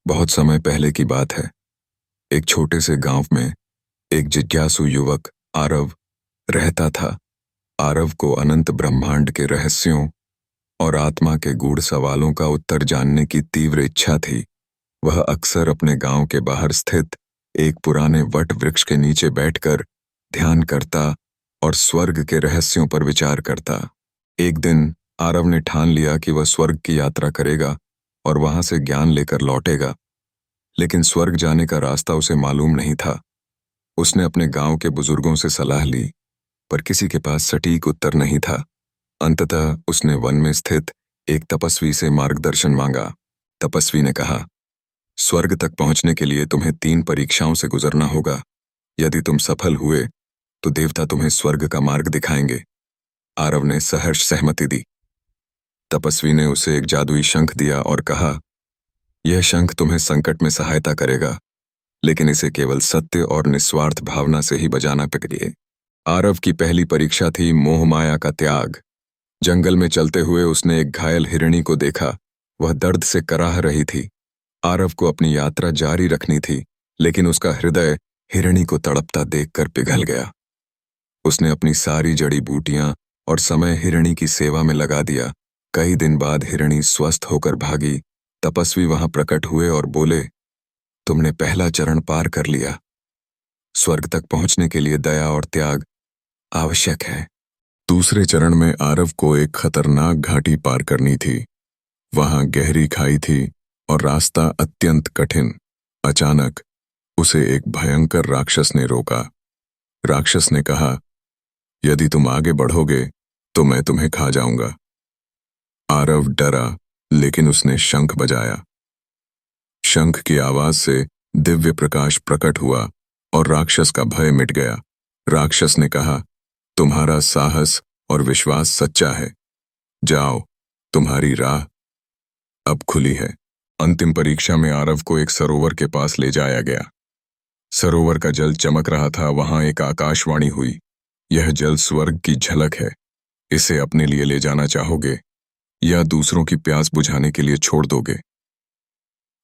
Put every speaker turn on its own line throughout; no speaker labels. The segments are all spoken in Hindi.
बहुत समय पहले की बात है। एक छोटे से गांव में एक जिज्ञासु युवक आरव रहता था। आरव को अनंत ब्रह्मांड के रहस्यों और आत्मा के गूढ़ सवालों का उत्तर जानने की तीव्र इच्छा थी। वह अक्सर अपने गांव के बाहर स्थित एक पुराने वट वृक्ष के नीचे बैठकर ध्यान करता और स्वर्ग के रहस्यों पर विचार करता। एक दिन आरव ने ठान लिया कि वह स्वर्ग की यात्रा करेगा और वहां से ज्ञान लेकर लौटेगा। लेकिन स्वर्ग जाने का रास्ता उसे मालूम नहीं था। उसने अपने गांव के बुजुर्गों से सलाह ली, पर किसी के पास सटीक उत्तर नहीं था। अंततः उसने वन में स्थित एक तपस्वी से मार्गदर्शन मांगा। तपस्वी ने कहा, स्वर्ग तक पहुंचने के लिए तुम्हें 3 परीक्षाओं से गुजरना होगा। यदि तुम सफल हुए तो देवता तुम्हें स्वर्ग का मार्ग दिखाएंगे। आरव ने सहर्ष सहमति दी। तपस्वी ने उसे एक जादुई शंख दिया और कहा, यह शंख तुम्हें संकट में सहायता करेगा, लेकिन इसे केवल सत्य और निस्वार्थ भावना से ही बजाना चाहिए। आरव की पहली परीक्षा थी मोह माया का त्याग। जंगल में चलते हुए उसने एक घायल हिरणी को देखा। वह दर्द से कराह रही थी। आरव को अपनी यात्रा जारी रखनी थी, लेकिन उसका हृदय हिरणी को तड़पता देखकर पिघल गया। उसने अपनी सारी जड़ी बूटियां और समय हिरणी की सेवा में लगा दिया। कई दिन बाद हिरणी स्वस्थ होकर भागी। तपस्वी वहां प्रकट हुए और बोले, तुमने पहला चरण पार कर लिया। स्वर्ग तक पहुंचने के लिए दया और त्याग आवश्यक है। दूसरे चरण में आरव को एक खतरनाक घाटी पार करनी थी। वहां गहरी खाई थी और रास्ता अत्यंत कठिन। अचानक उसे एक भयंकर राक्षस ने रोका। राक्षस ने कहा, यदि तुम आगे बढ़ोगे तो मैं तुम्हें खा जाऊंगा। आरव डरा, लेकिन उसने शंख बजाया। शंख की आवाज से दिव्य प्रकाश प्रकट हुआ और राक्षस का भय मिट गया। राक्षस ने कहा, तुम्हारा साहस और विश्वास सच्चा है। जाओ, तुम्हारी राह अब खुली है। अंतिम परीक्षा में आरव को एक सरोवर के पास ले जाया गया। सरोवर का जल चमक रहा था। वहां एक आकाशवाणी हुई, यह जल स्वर्ग की झलक है। इसे अपने लिए ले जाना चाहोगे या दूसरों की प्यास बुझाने के लिए छोड़ दोगे?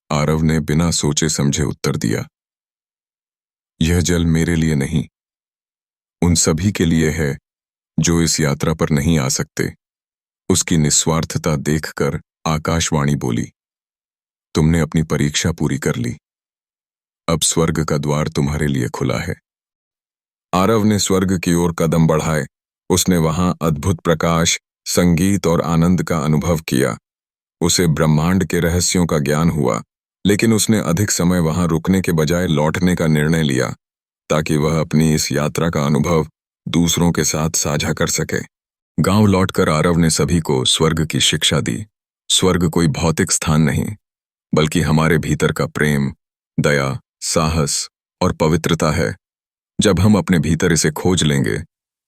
आरव ने बिना सोचे समझे उत्तर दिया, यह जल मेरे लिए नहीं, उन सभी के लिए है जो इस यात्रा पर नहीं आ सकते। उसकी निस्वार्थता देखकर आकाशवाणी बोली, तुमने अपनी परीक्षा पूरी कर ली। अब स्वर्ग का द्वार तुम्हारे लिए खुला है। आरव ने स्वर्ग की ओर कदम बढ़ाए। उसने वहां अद्भुत प्रकाश, संगीत और आनंद का अनुभव किया। उसे ब्रह्मांड के रहस्यों का ज्ञान हुआ, लेकिन उसने अधिक समय वहां रुकने के बजाय लौटने का निर्णय लिया, ताकि वह अपनी इस यात्रा का अनुभव दूसरों के साथ साझा कर सके। गांव लौटकर आरव ने सभी को स्वर्ग की शिक्षा दी। स्वर्ग कोई भौतिक स्थान नहीं, बल्कि हमारे भीतर का प्रेम, दया, साहस और पवित्रता है। जब हम अपने भीतर इसे खोज लेंगे,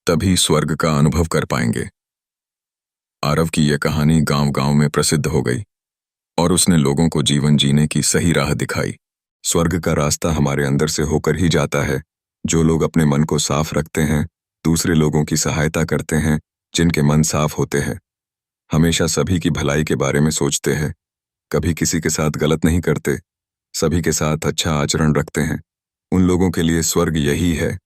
तभी स्वर्ग का अनुभव कर पाएंगे। आरव की यह कहानी गांव-गांव में प्रसिद्ध हो गई और उसने लोगों को जीवन जीने की सही राह दिखाई। स्वर्ग का रास्ता हमारे अंदर से होकर ही जाता है। जो लोग अपने मन को साफ रखते हैं, दूसरे लोगों की सहायता करते हैं, जिनके मन साफ होते हैं, हमेशा सभी की भलाई के बारे में सोचते हैं, कभी किसी के साथ गलत नहीं करते, सभी के साथ अच्छा आचरण रखते हैं, उन लोगों के लिए स्वर्ग यही है।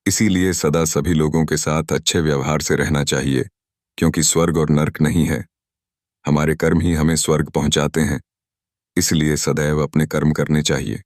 इसीलिए सदा सभी लोगों के साथ अच्छे व्यवहार से रहना चाहिए, क्योंकि स्वर्ग और नर्क नहीं है। हमारे कर्म ही हमें स्वर्ग पहुंचाते हैं। इसलिए सदैव अपने कर्म करने चाहिए।